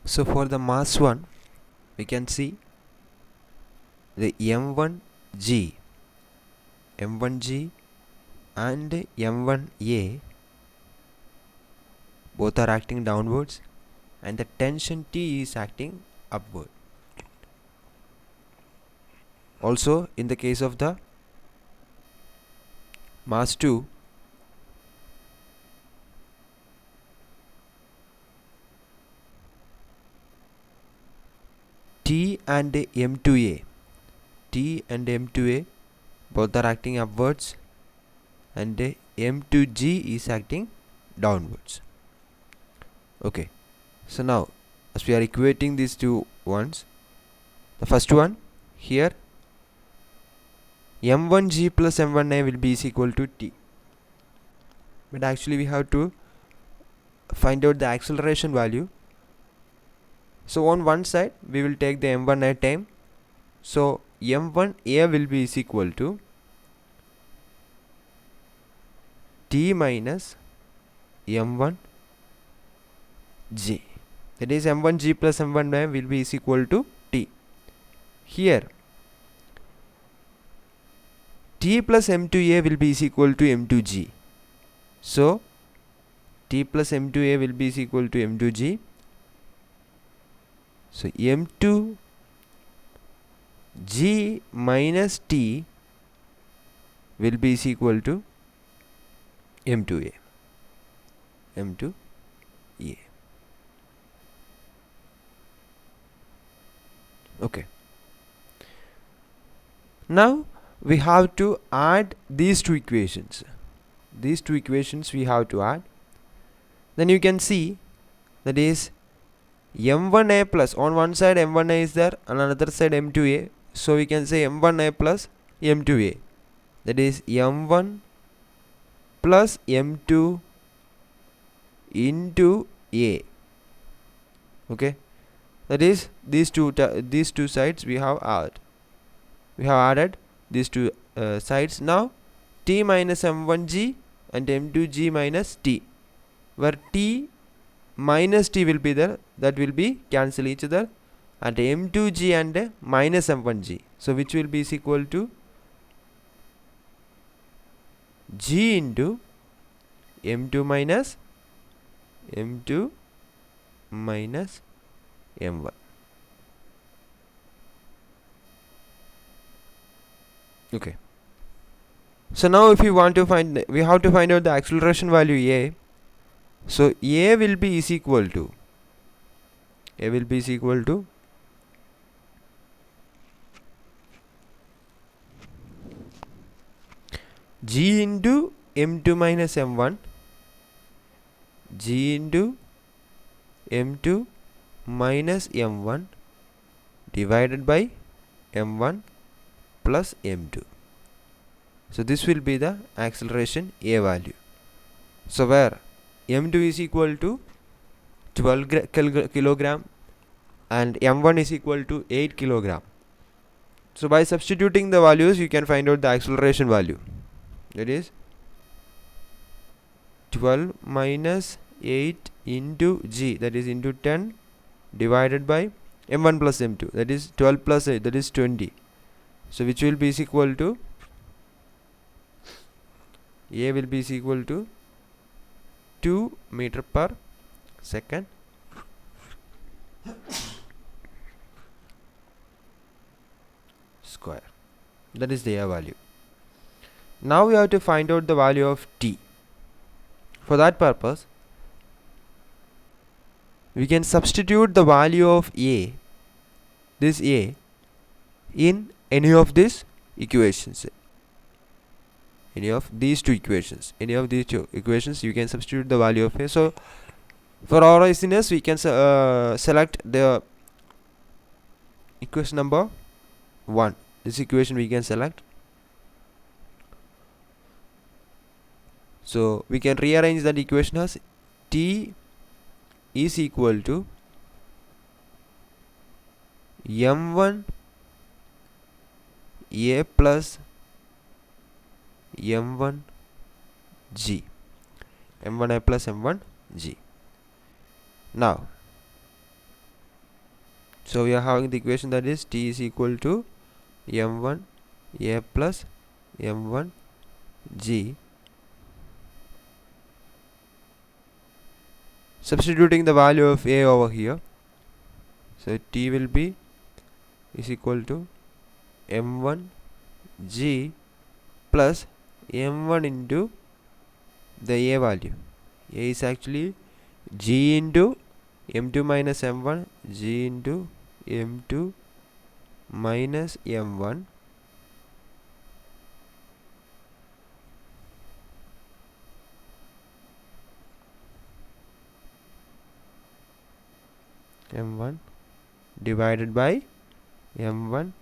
So for the mass 1, we can see the M1G and M1A both are acting downwards, and the tension T is acting upward. Also, in the case of the mass 2, T and M2A both are acting upwards, and M2G is acting downwards. Okay, so now as we are equating these two ones, the first one here, M1G plus M1A will be is equal to T, but actually we have to find out the acceleration value. So on one side we will take the M1A time, so M1A will be is equal to T minus M1G, that is M1G plus M1A will be is equal to T. Here T plus M2A will be is equal to M2G, so T plus M2A will be is equal to M2G. So M2G minus T will be is equal to M2A. Okay. Now we have to add these two equations. These two equations we have to add. Then you can see that is M1A plus, on one side M1A is there, on another side M2A. So we can say M1A plus M2A. That is M1 plus M2 into A. Okay, that is these two sides we have added these two sides. Now T minus M1G and M2G minus T, where T minus T will be there, that will be cancel each other, and M2G and minus M1G, so which will be is equal to G into M2 minus M1. Okay, so now if we want to find, we have to find out the acceleration value A. So A will be is equal to G into M2 minus M1, G into M2 minus M1 divided by M1 plus M2. So this will be the acceleration A value. So where M2 is equal to 12 kilogram and M1 is equal to 8 kilogram. So by substituting the values you can find out the acceleration value. That is 12 minus 8 into G, that is into 10, divided by M1 plus M2, that is 12 plus 8, that is 20. So which will be is equal to, A will be is equal to 2 meter per second square. That is the A value. Now we have to find out the value of T. For that purpose we can substitute the value of A, this A, in any of these equations. Any of these two equations you can substitute the value of A. So for our easiness we can select the equation number 1. This equation we can select. So we can rearrange that equation as T is equal to M1 A plus M1 G, M1A plus M1 G. Now So we are having the equation that is T is equal to m1 a plus m1 g. Substituting the value of a over here, so T will be is equal to m1 g plus m1 into the a value. A is actually g into m2 minus m1, g into m2 minus m1 m1 divided by m1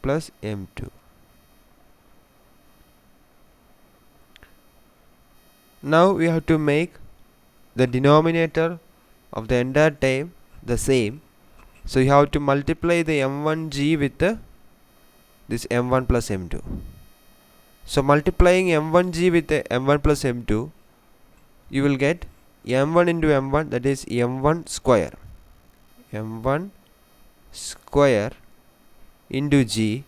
plus m2. Now we have to make the denominator of the entire term the same. So you have to multiply the m1g with this m1 plus m2. So multiplying m1g with the m1 plus m2, you will get m1 into m1, that is m1 square. m1 square into g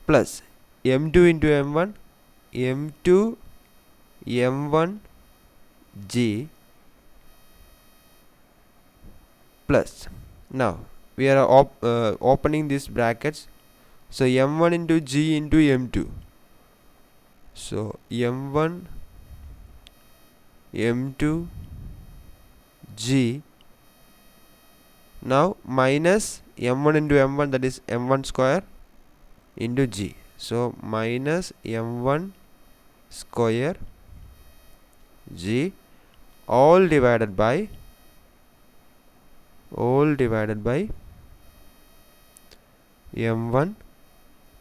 plus m2 into m1, m2 m1 g plus, now we are opening these brackets, so m1 into g into m2, so m1 m2 g, now minus m1 into m1, that is m1 square into g, so minus m1 square g all divided by m1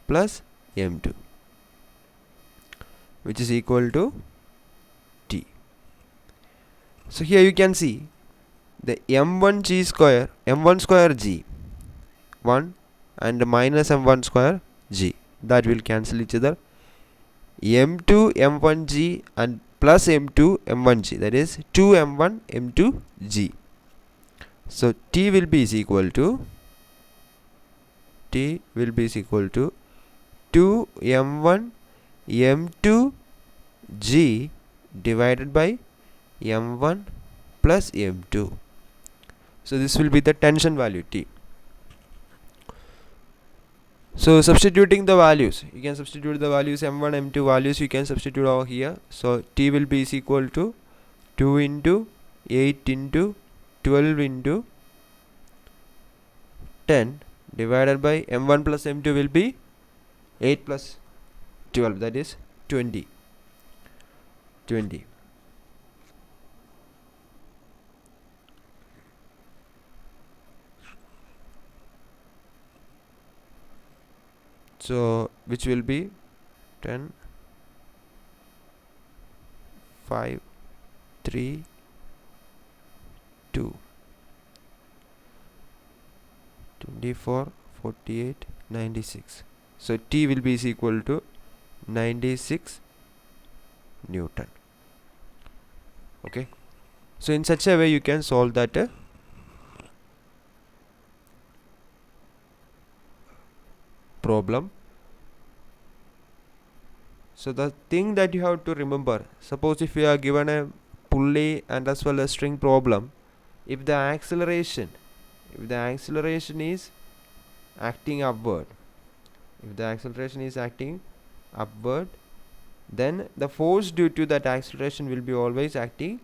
plus m2, which is equal to T. So here you can see the m1 g square, m1 square g 1 and minus m1 square g, that will cancel each other. m2 m1 g and plus m2 m1 g, that is 2 m1 m2 g. So T will be is equal to 2 m1 m2 g divided by m1 plus m2. So this will be the tension value T. So substituting the values, you can substitute the values m1 m2 values, you can substitute over here. So T will be is equal to 2 into 8 into 12 into 10 divided by m1 plus m2 will be 8 plus 12, that is 20. So which will be 10, 5, 3, 2, 24, 48, 96. So T will be is equal to 96 Newton. Okay, so in such a way you can solve that problem. So the thing that you have to remember, suppose if you are given a pulley and as well as string problem, if the acceleration is acting upward, then the force due to that acceleration will be always acting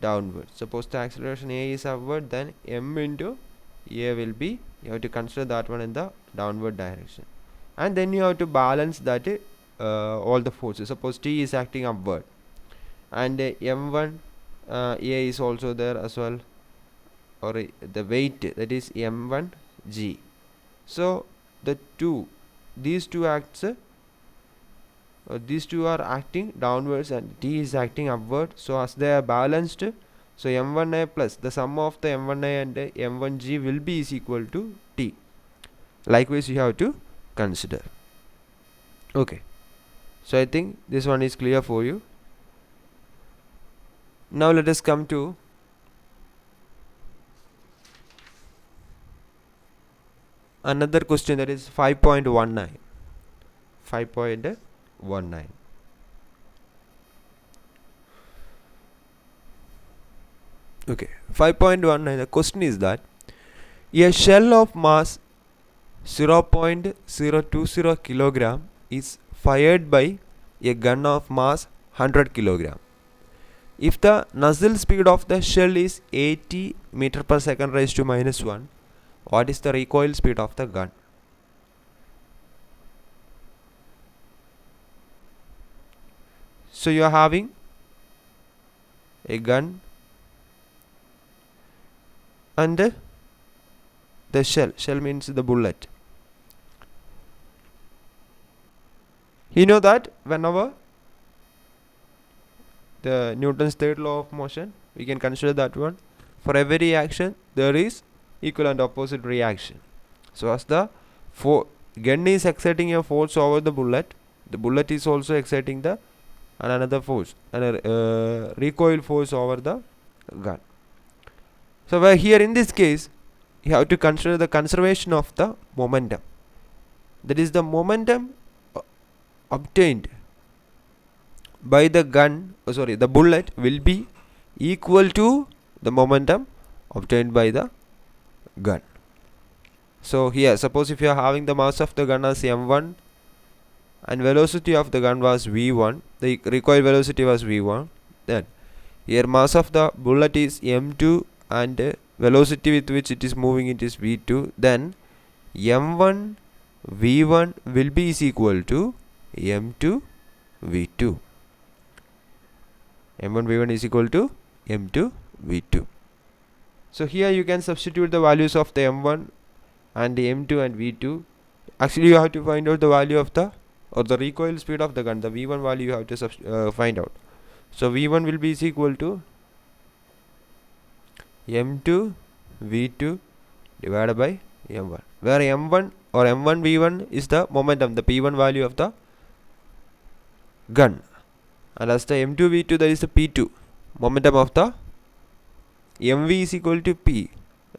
downward. Suppose the acceleration A is upward, then m into A will be, you have to consider that one in the downward direction, and then you have to balance that all the forces. Suppose T is acting upward and m1 A is also there as well, or the weight, that is m1 g. So these two are acting downwards and T is acting upward. So as they are balanced, so m1a plus the sum of the m1a and m1g will be is equal to T. Likewise you have to consider. Okay, so I think this one is clear for you. Now let us come to another question, that is 5.19. 5.19. Okay, 5.19. The question is that a shell of mass 0.020 kilogram is fired by a gun of mass 100 kilogram. If the nozzle speed of the shell is 80 meter per second raised to minus 1, what is the recoil speed of the gun? So you are having a gun and the shell means the bullet. You know that whenever the Newton's third law of motion, we can consider that one, for every action there is equal and opposite reaction. So as the gun is exerting a force over the bullet is also exerting the another force and recoil force over the gun. So here in this case you have to consider the conservation of the momentum. That is, the momentum obtained by the the bullet will be equal to the momentum obtained by the gun. So here, suppose if you are having the mass of the gun as m1 and velocity of the gun was v1, the recoil velocity was v1, then here mass of the bullet is m2 and velocity with which it is moving, it is v2, then m1 v1 will be is equal to m2 v2. m1 v1 is equal to m2 v2. So here you can substitute the values of the m1 and the m2 and v2. Actually you have to find out the value of the recoil speed of the gun. The v1 value you have to find out. So v1 will be is equal to m2 v2 divided by m1, where m1 or m1 v1 is the momentum, the p1 value of the gun, and as the m2 v2, that is the p2 momentum of the mv is equal to p.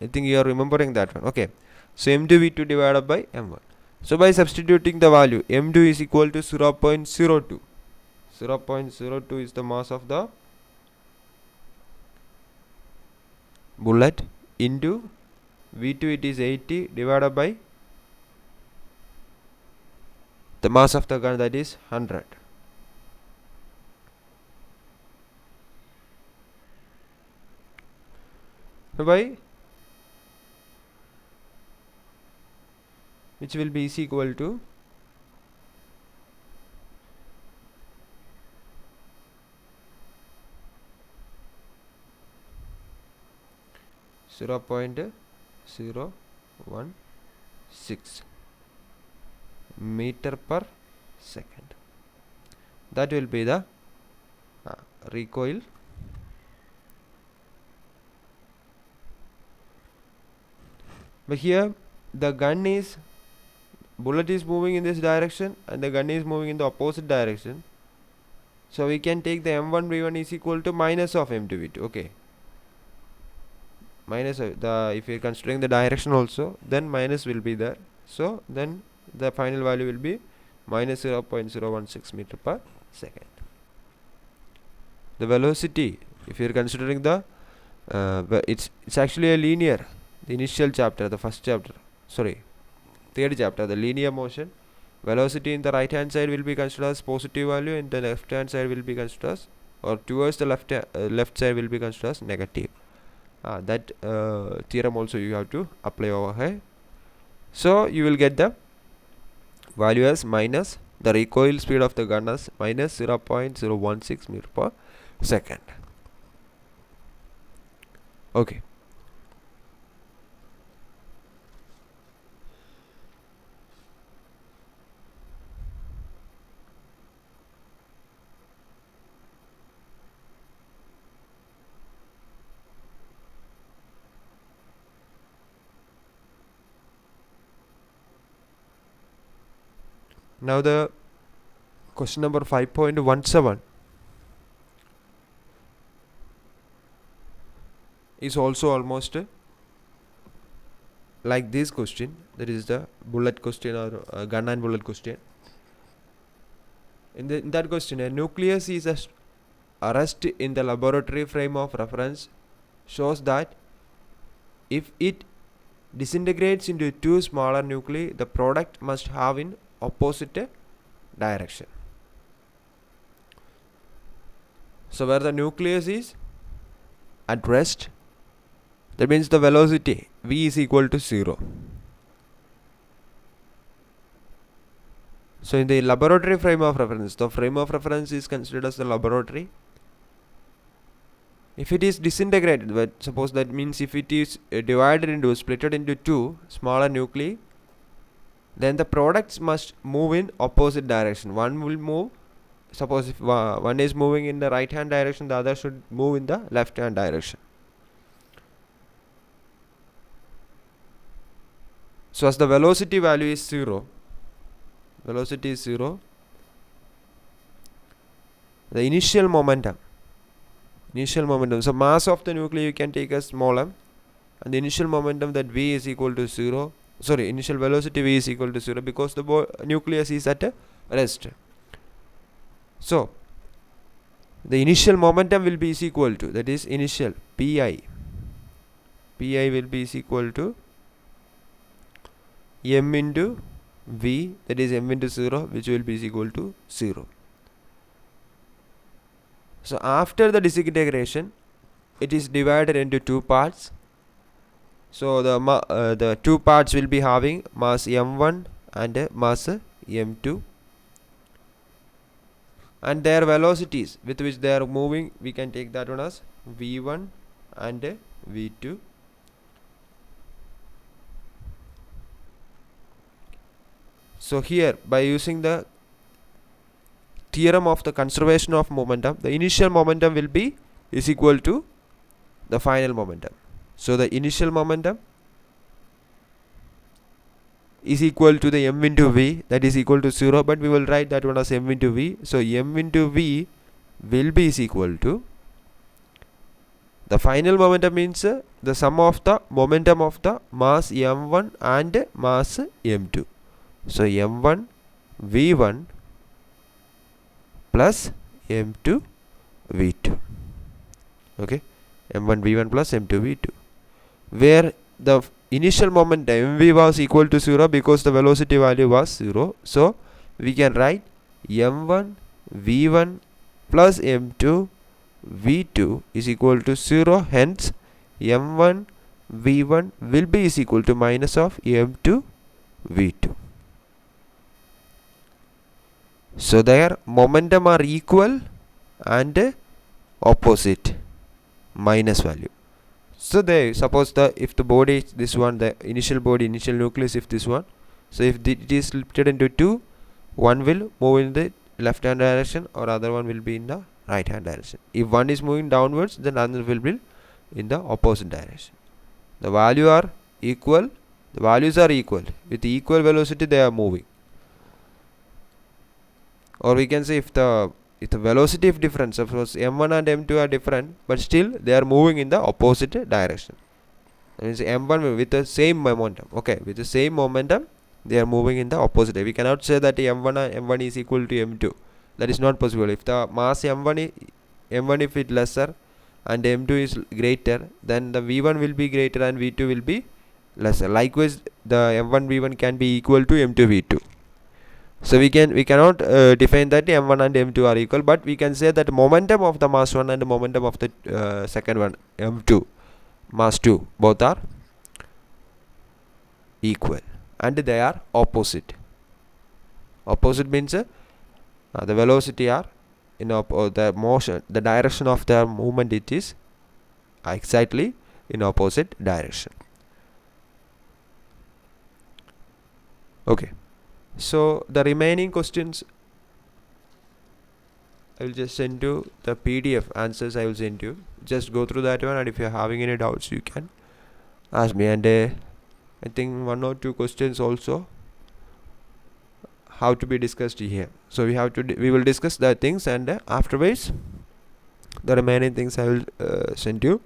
I think you are remembering that one. Okay, so m2 v2 divided by m1. So by substituting the value, m2 is equal to 0.02. 0.02 is the mass of the bullet into v2, it is 80 divided by the mass of the gun, that is 100. By which will be is equal to 0.016 meter per second. That will be the recoil. But here the bullet is moving in this direction and the gun is moving in the opposite direction. So we can take the m1 v1 is equal to minus of m2 v2. Okay, minus if you are considering the direction also, then minus will be there. So then the final value will be minus 0.016 meter per second. The velocity, if you are considering the it's actually a linear. The initial chapter, the third chapter, the linear motion, velocity in the right hand side will be considered as positive value, and the left hand side will be considered as, or towards the left side will be considered as negative. That theorem also you have to apply over here. So you will get the value as minus the recoil speed of the gun as minus 0.016 meter per second. Okay. Now the question number 5.17 is also almost like this question, that is the bullet question or gun and bullet question. In that question, a nucleus is a rest in the laboratory frame of reference shows that if it disintegrates into two smaller nuclei, the product must have in opposite direction. So where the nucleus is at rest, that means the velocity v is equal to 0. So in the laboratory frame of reference, the frame of reference is considered as the laboratory. If it is disintegrated, but suppose that means if it is divided into, splitted into two smaller nuclei, then the products must move in opposite direction. One will move, suppose if one is moving in the right hand direction, the other should move in the left hand direction. So as the velocity value is 0, velocity is 0, the initial momentum, so mass of the nuclei you can take as small m, and the initial momentum, that v is equal to 0, initial velocity v is equal to 0 because the nucleus is at rest. So the initial momentum will be is equal to, that is initial pi will be is equal to m into v, that is m into 0, which will be is equal to 0. So after the disintegration, it is divided into two parts. So the two parts will be having mass m1 and mass m2, and their velocities with which they are moving, we can take that one as v1 and v2. So here, by using the theorem of the conservation of momentum, the initial momentum will be is equal to the final momentum. So the initial momentum is equal to the m into v, that is equal to 0, but we will write that one as m into v. So m into v will be is equal to the final momentum, means the sum of the momentum of the mass m1 and mass m2. So m1 v1 plus m2 v2. Okay, m1 v1 plus m2 v2, where the initial momentum mv was equal to 0 because the velocity value was 0. So we can write m1 v1 plus m2 v2 is equal to 0. Hence m1 v1 will be is equal to minus of m2 v2. So their momentum are equal and opposite, minus value. So they suppose if the body is this one, the initial nucleus if this one, so if it is split into two, one will move in the left hand direction or other one will be in the right hand direction. If one is moving downwards, then another will be in the opposite direction. The values are equal with equal velocity they are moving. Or we can say if the velocity is different, suppose m1 and m2 are different, but still they are moving in the opposite direction. That means m1 with the same momentum, okay, with the same momentum they are moving in the opposite. We cannot say that m1 is equal to m2. That is not possible. If the mass m1 if it lesser and m2 is greater, then the v1 will be greater and v2 will be lesser. Likewise, the m1 v1 can be equal to m2 v2. So we cannot define that m1 and m2 are equal, but we can say that momentum of the mass 1 and momentum of the second one, m2, mass 2, both are equal and they are opposite. Opposite means the velocity are in the motion, the direction of their movement, it is exactly in opposite direction. Okay. So the remaining questions I will just send you the PDF answers. I will send you. Just go through that one, and if you are having any doubts, you can ask me. And I think one or two questions also how to be discussed here. So we will discuss the things, and afterwards the remaining things I will send you.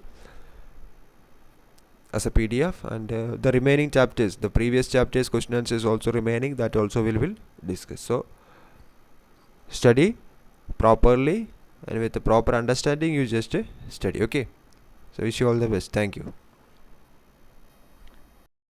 as a PDF, and the remaining chapters, the previous chapters question answers also remaining, that also will discuss. So study properly, and with the proper understanding you just study. Okay, so wish you all the best. Thank you.